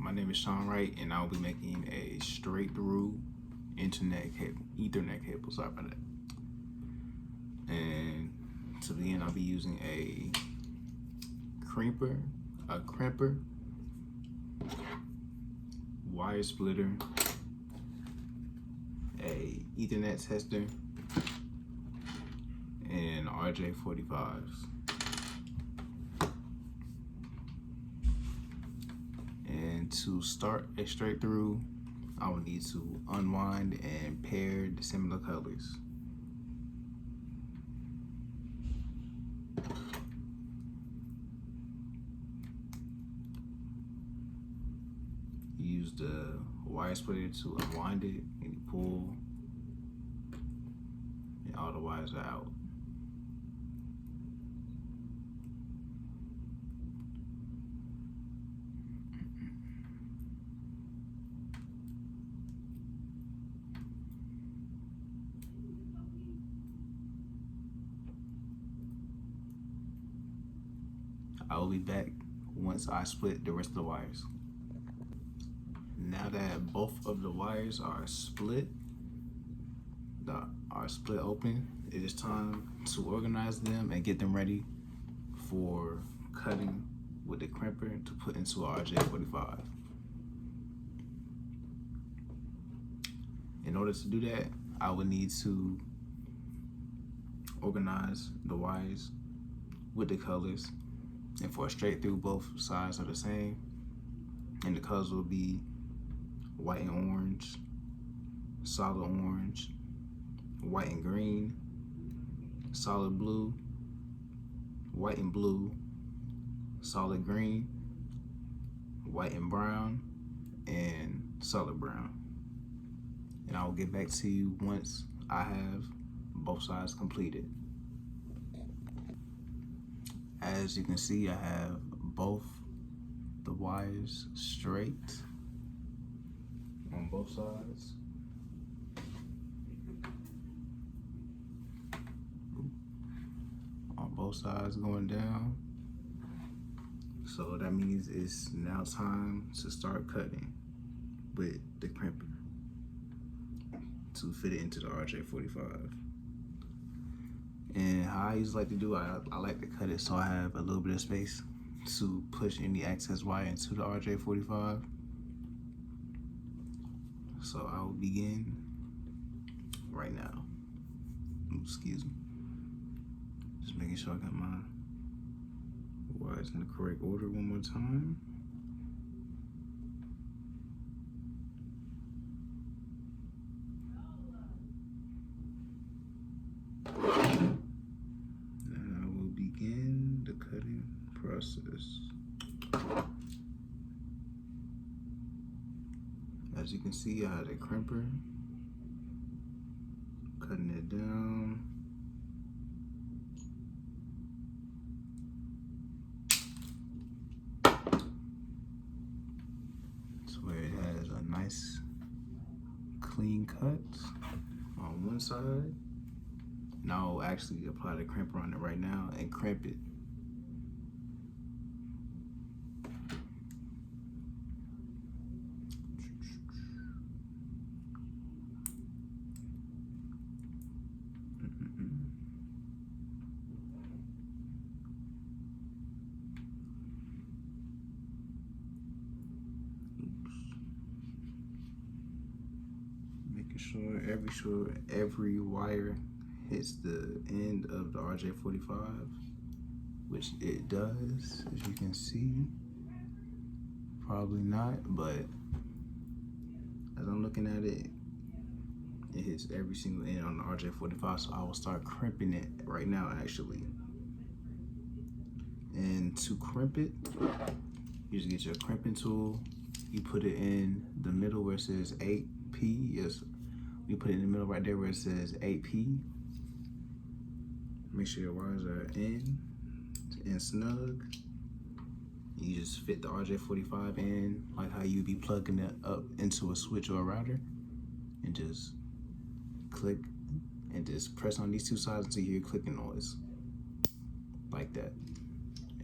My name is Sean Wright, and I'll be making a straight through internet cable, Ethernet cable. Sorry about that. And to begin, I'll be using a crimper, wire splitter, a Ethernet tester, and RJ45s. And to start a straight through, I will need to unwind and pair the similar colors. Use the wire splitter to unwind it, and you pull, and all the wires are out. I will be back once I split the rest of the wires. Now that both of the wires are split open, it is time to organize them and get them ready for cutting with the crimper to put into our RJ45. In order to do that, I would need to organize the wires with the colors, and for a straight through, both sides are the same, and the colors will be white and orange, solid orange, white and green, solid blue, white and blue, solid green, white and brown, and solid brown. And I will get back to you once I have both sides completed. As you can see, I have both the wires straight on both sides. On both sides going down. So that means it's now time to start cutting with the crimper to fit it into the RJ45. And how I usually like to do, I like to cut it so I have a little bit of space to push any excess wire into the RJ45. So I will begin right now. Excuse me. Just making sure I got my wires in the correct order one more time. And I will begin the cutting process. As you can see, I had a crimper, cutting it down. To where it has a nice clean cut on one side. Now I'll actually apply the crimper on it right now and crimp it. Making sure every wire hits the end of the RJ45, which it does, as you can see. Probably not, but as I'm looking at it, it hits every single end on the RJ45, so I will start crimping it right now, actually. And to crimp it, you just get your crimping tool, you put it in the middle where it says 8P. Yes, you put it in the middle right there where it says 8P. Make sure your wires are in and snug. You just fit the RJ45 in like how you'd be plugging it up into a switch or a router, and just click and just press on these two sides until you hear clicking noise, like that.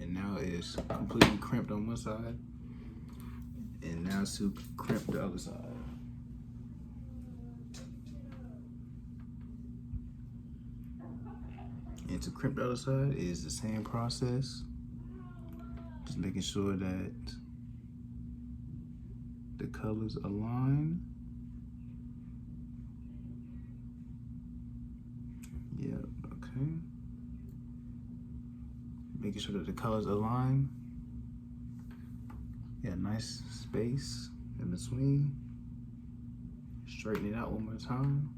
And now it's completely crimped on one side, and now now to crimp the other side. And to crimp the other side is the same process. Just making sure that the colors align. Yep, okay. Making sure that the colors align. Yeah, nice space in between. Straighten it out one more time.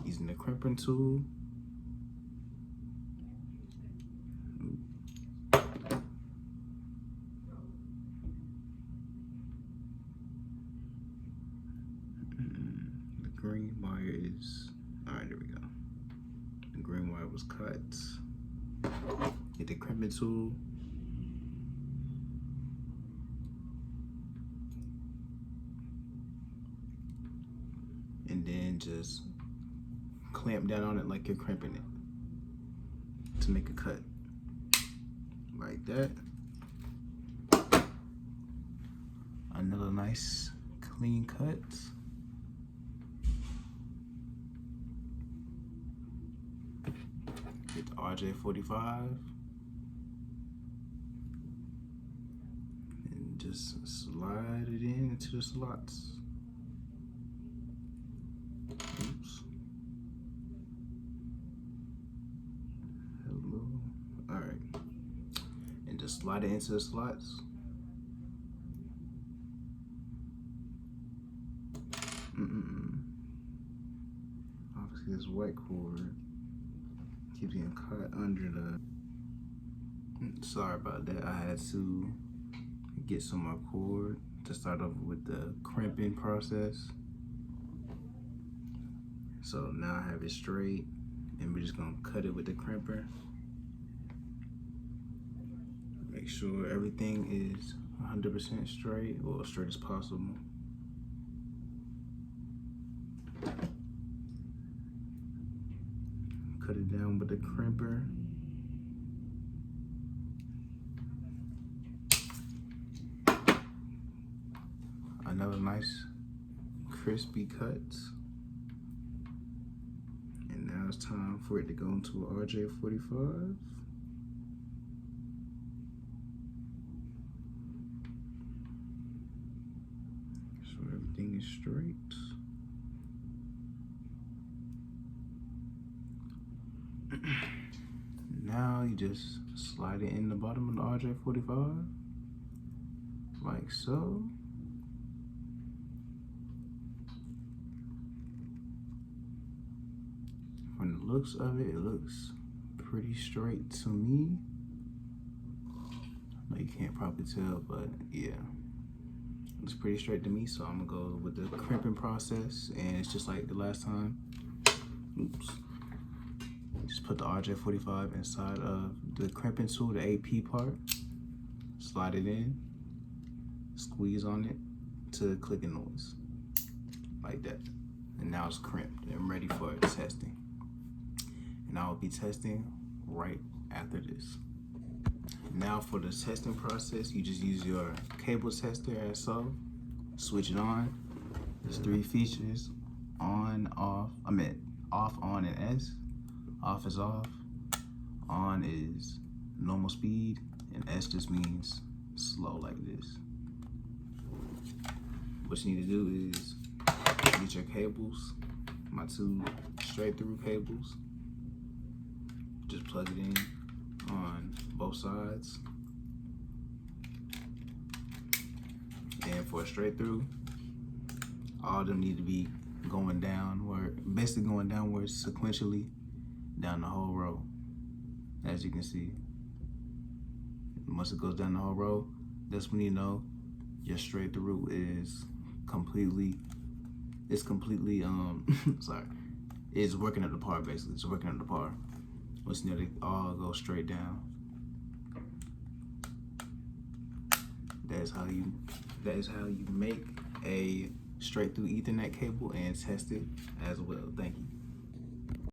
Using the crimping tool. The green wire is, all right, there we go. The green wire was cut. Get the crimping tool. And then just clamp down on it like you're crimping it to make a cut. Like that. Another nice clean cut. Get the RJ45. And just slide it into the slots. Oops. Hello. All right. And just slide it into the slots. Obviously, this white cord keeps getting caught under the. Sorry about that. I had to get some more cord to start off with the crimping process. So now I have it straight, and we're just gonna cut it with the crimper. Make sure everything is 100% straight, or as straight as possible. Cut it down with the crimper. Another nice crispy cut. And now it's time for it to go into an RJ45. So everything is straight. Now you just slide it in the bottom of the RJ45, like so. From the looks of it, it looks pretty straight to me. I know you can't probably tell, but yeah, it looks pretty straight to me. So I'm gonna go with the crimping process, and it's just like the last time. Oops. Just put the RJ45 inside of the crimping tool, the AP part. Slide it in, squeeze on it to the clicking noise, like that. And now it's crimped and ready for testing. And I will be testing right after this. Now for the testing process, you just use your cable tester as so. Switch it on. There's 3 features: on, off, off, on, and S. Off is off, on is normal speed, and S just means slow, like this. What you need to do is get your cables, my 2 straight through cables. Just plug it in on both sides. And for a straight through, all of them need to be going downward, basically going downwards sequentially down the whole row. As you can see, once it goes down the whole row, that's when you know your straight through is completely sorry, it's working at the par. Basically, it's working at the par. Once you know they all go straight down. That is how you make a straight through Ethernet cable and test it as well. Thank you.